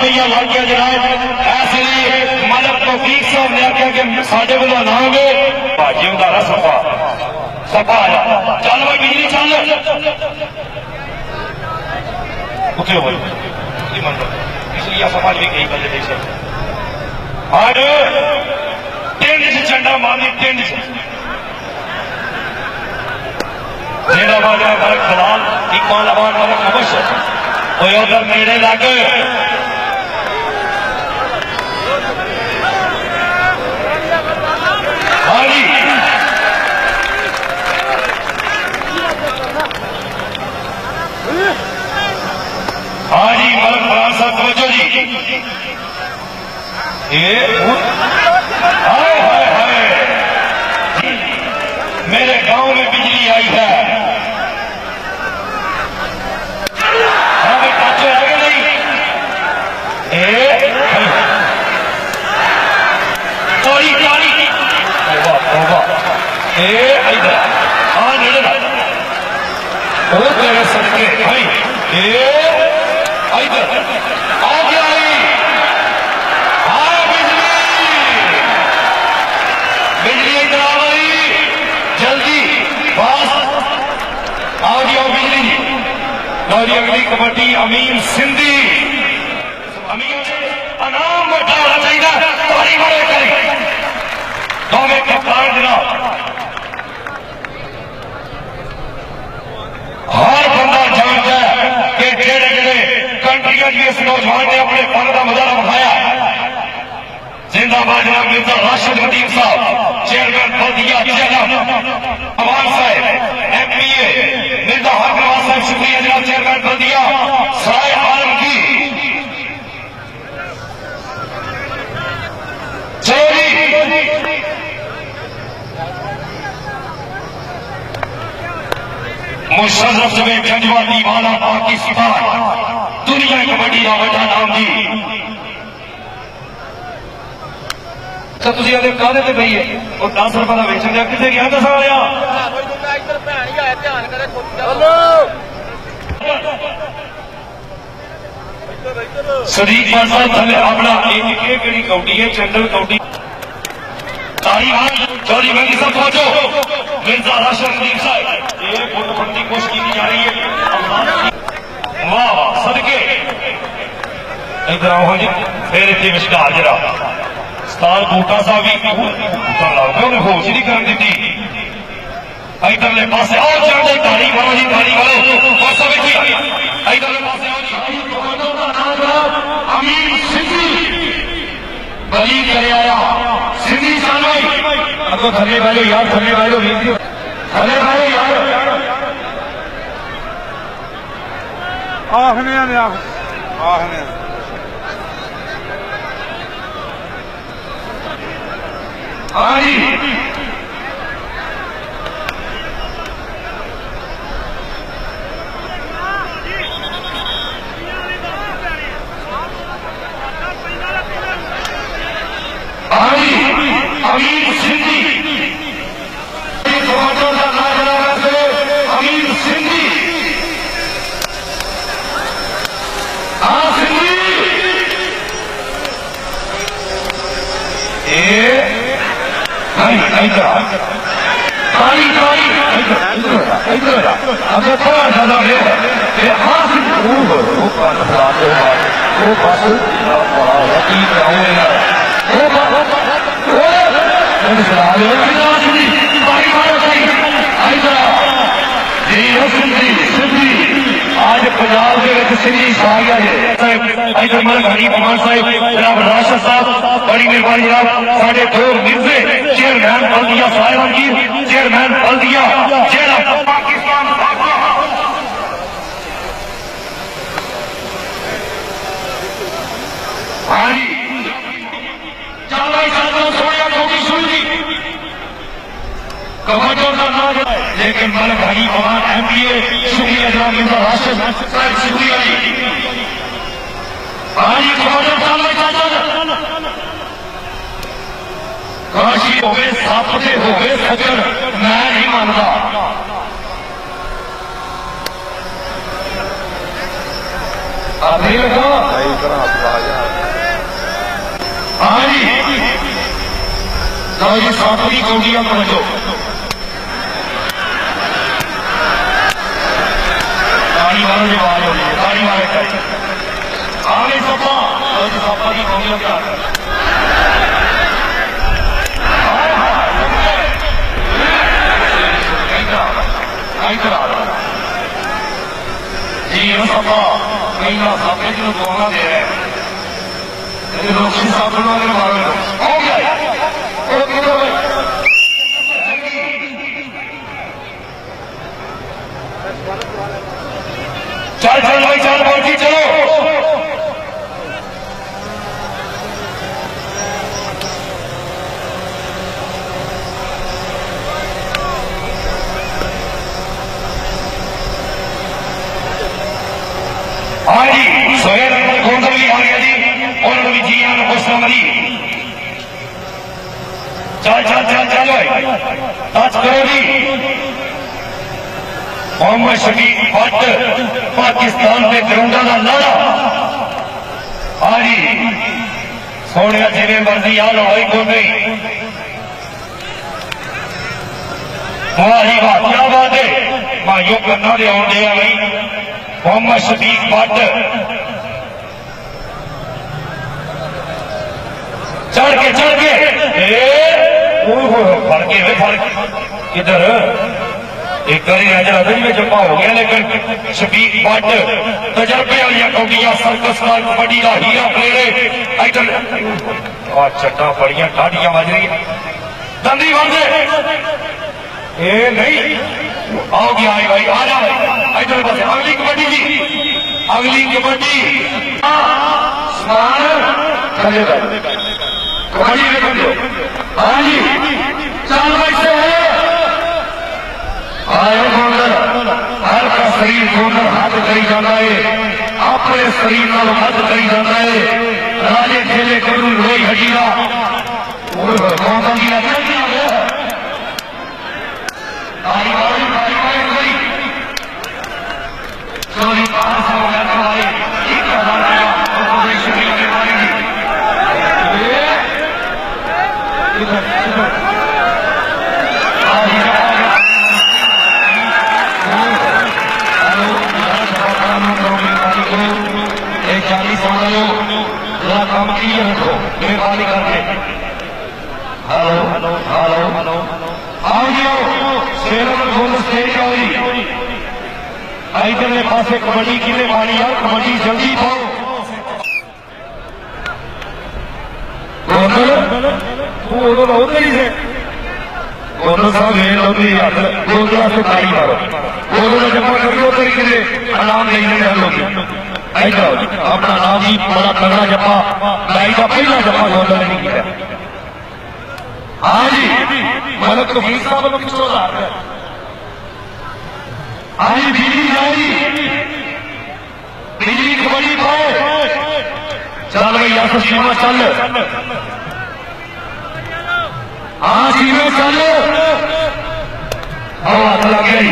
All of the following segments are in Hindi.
रुपया लग गया जनाब। इसलिए मलक तौफीक साहब ने आख्या कि साढ़े को ना होगे भाजी उतारा सफा सफा आया चल भाई बिजली चल उठे भाई इसलिए सफा भी कई बजे देख और टेंट से झंडा मारनी टेंट से जेड़ा बाजा मलक दलाल इकबाल अवान मलक मुबशर उधर मेरे लागे हाजी हाजी मलक फरान साहब तवज्जो जी हाय हाय हाय मेरे गांव में बिजली आई है सदके भाई इधर आ गया हाँ बिजली बिजली इधर आ गई जल्दी बस आओ जी आओ बिजली जी लो जी अगली कबड्डी अमीन सिंधी अमीन अनाम बैठा होना चाहिए तारी बड़े करें तो में कप्तान जनाब हर बंदा जानता है कि जेड़े जेड़े कंट्रियां जी इस नौजवान ने अपने फन का मुजाहरा दिखाया जिंदाबाद जनाब मिर्जा राशिद नदीम साहब चेयरमैन बल्दिया चेहरा अवान साहब MPA मिर्जा हरनवाज साहब शुक्रिया जनाब चेयरमैन बल्दिया सराय आलम की चलो जी मुशर्रफ जमे गंजवा दीवाना पाकिस्तान दुनिया कबड्डी का बड़ा नाम जी तो तुम आते कहते थे भई और 10 रुपए का वेचन दिया कितने गया दस वालिया सदीक साहब थले अपना केड़ी कौडी है चंडल कौडी चौधरी महंगी साहब पहुंचो मिर्जा राशिद नदीम साहब ये फुटबंदी कोशिश की जा रही है वाह वाह सदके इधर आओ जी फिर इतने विशकार जरा स्टार बूटा साहब भी उन्हें होश नहीं कर दी इधरले पासे आओ चढ़ते ताली मारो जी ताली मारो इधरले पासे आओ जी अमीन सिंधी बली करे आया सिंधी सालों अगो थले भाई यार थले भाई थले भाई यार आखने हाँ जी अमीन सिंधी अमीन सिंधी हाँ सिंधी अगर थोड़ा ज्यादा आज पंजाब के सिंधी छा गया है इधर मलक हनीफ अमान साहब जनाब राशिद साहब बड़ी मेहरबानी जनाब साढ़े दो मिर्जे चेयरमैन बल्दिया साहिब जी चेयरमैन बल्दिया चेहरा पाकिस्तान हाँ जी चल भाई चलो सोया छोटी सुनी कमांडर का नाम लेकिन मलक हनीफ अमान MPA शुक्रिया जनाब मिर्जा राशिद साहब शुक्रिया जी हाँ जी कमांडर चल भाई चल काशी हो गए सापते हो गए सज्जन मैं नहीं मानता आप नहीं लगा लो जी 7 की कौड़ियां समझो ताड़ी वालों की आवाज हो रही है ताड़ी वाले आगे सपा लो जी 7 की कौड़ियां क्या जी सपा महीना साफे जो दोना दे रहे हो गया चल चल भाई चल बोलती चलो हाँ जी सोहेल अहमद गोंदल भी आ गया जी उन्होंने भी जी आन खुश मरी चल चल चल चल टच करो जी मोहम्मद शफीक भट्ट पाकिस्तान के ग्राउंडा का लाड़ा हाँ जी सोने जिम्मे मर्जी आ लड़ाई को नहीं वाह जी वाह क्या बात है माइयों करना दे आउंदे आ भाई मोहम्मद शफीक भट्ट चढ़ के फड़ के इधर एक बारी नजर अदल में जमा हो गया लेकिन शफीक भट्ट तजर्बे वाली कौडियां सर्कस का कबड्डी का हीरा प्लेयर और चट्टा बड़ियां ठाडियां बज रही दंदी बंद ए नहीं आओ गया आई भाई आ जा इधर बस अगली कबड्डी जी अगली कबड्डी कबड्डी हाँ जी चल भाई से आए गोंदल हर का शरीर गोंदल हाथ करी जाता है अपने शरीर नाल हाथ करी जाता है राजे खेले करू रोई हजीरा गोंदल की चोरी पास हो गया तुम्हारी एक चालीस काम किए रखो मेहरबानी करके हेलो हेलो हेलो हेलो आओ जी शेर स्टेज आई इधरले पासे कबड्डी किले मारी यार कबड्डी जल्दी पाओ गोंदल उधर ही से गोंदल साहब गोंदला से ताली मारो गोंदल जमा करके उधर ही अनाम नहीं लोग अपना नाम ही बड़ा तगड़ा जपा लाई का पहला जपा गोंदल ने किया हाँ जी मलक तो फीस साहब को किसको आज बिजली जाएगी बिजली कबड्डी पाओ चल भाई यार सीमा चल हाँ सीमा चल हाथ लग गई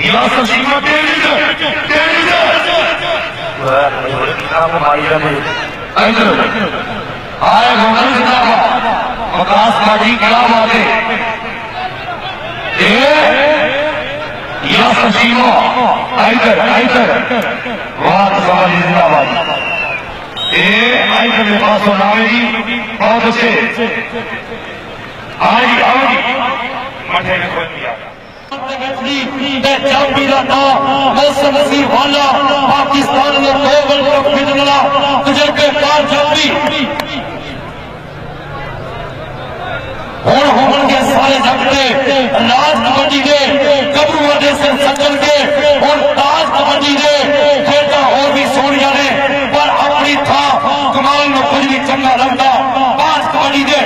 यार सीमा तेरी आए गोंदल जिंदाबाद विकास पार्टी क्या बात है या ससीमो आइकर वाह समाज जिंदाबाद आइकर मेरे पास नाम है जी बहुत अच्छे आज आओगी मठे में खोल दिया पाकिस्तान में 2 वर्ल्ड कप जीतने तजर्बेकार जाफरी होमन के सारे जगते राज कबड्डी के गबरू से सज्जन के और ताज कबड्डी के खेलता और भी सोनिया ने पर अपनी था कमाल में कुछ भी चंगा लगता ताज कबड्डी के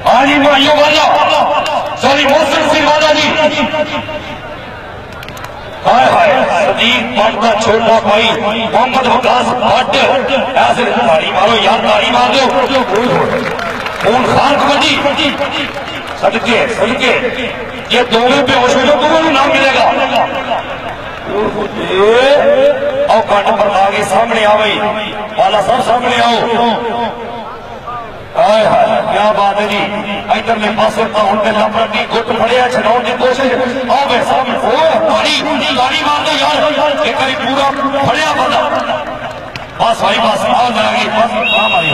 आज भाइयों वाला सॉरी मौसम सिंह वाला जी हाय हाय सदीक भट्ट का छोटा भाई मोहम्मद विकास भट्ट ऐसे ताली मारो यार ताली मार दो खून खान कबड्डी सदके सदके ये दोनों बेहोश हो जाओ दोनों नाम मिलेगा और कंड पर आगे सामने आ गई वाला सब सामने आओ हाय हाय क्या बात है जी इधरले पासे तो उनके लपड़ की गुट फड़िया छड़ाने की कोशिश आओ बे सामने ओ गाड़ी मार दो यार एक बारी पूरा फड़िया बंदा बस भाई बस आओ लगी बस आ मारी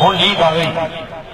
हुन लीड आ गई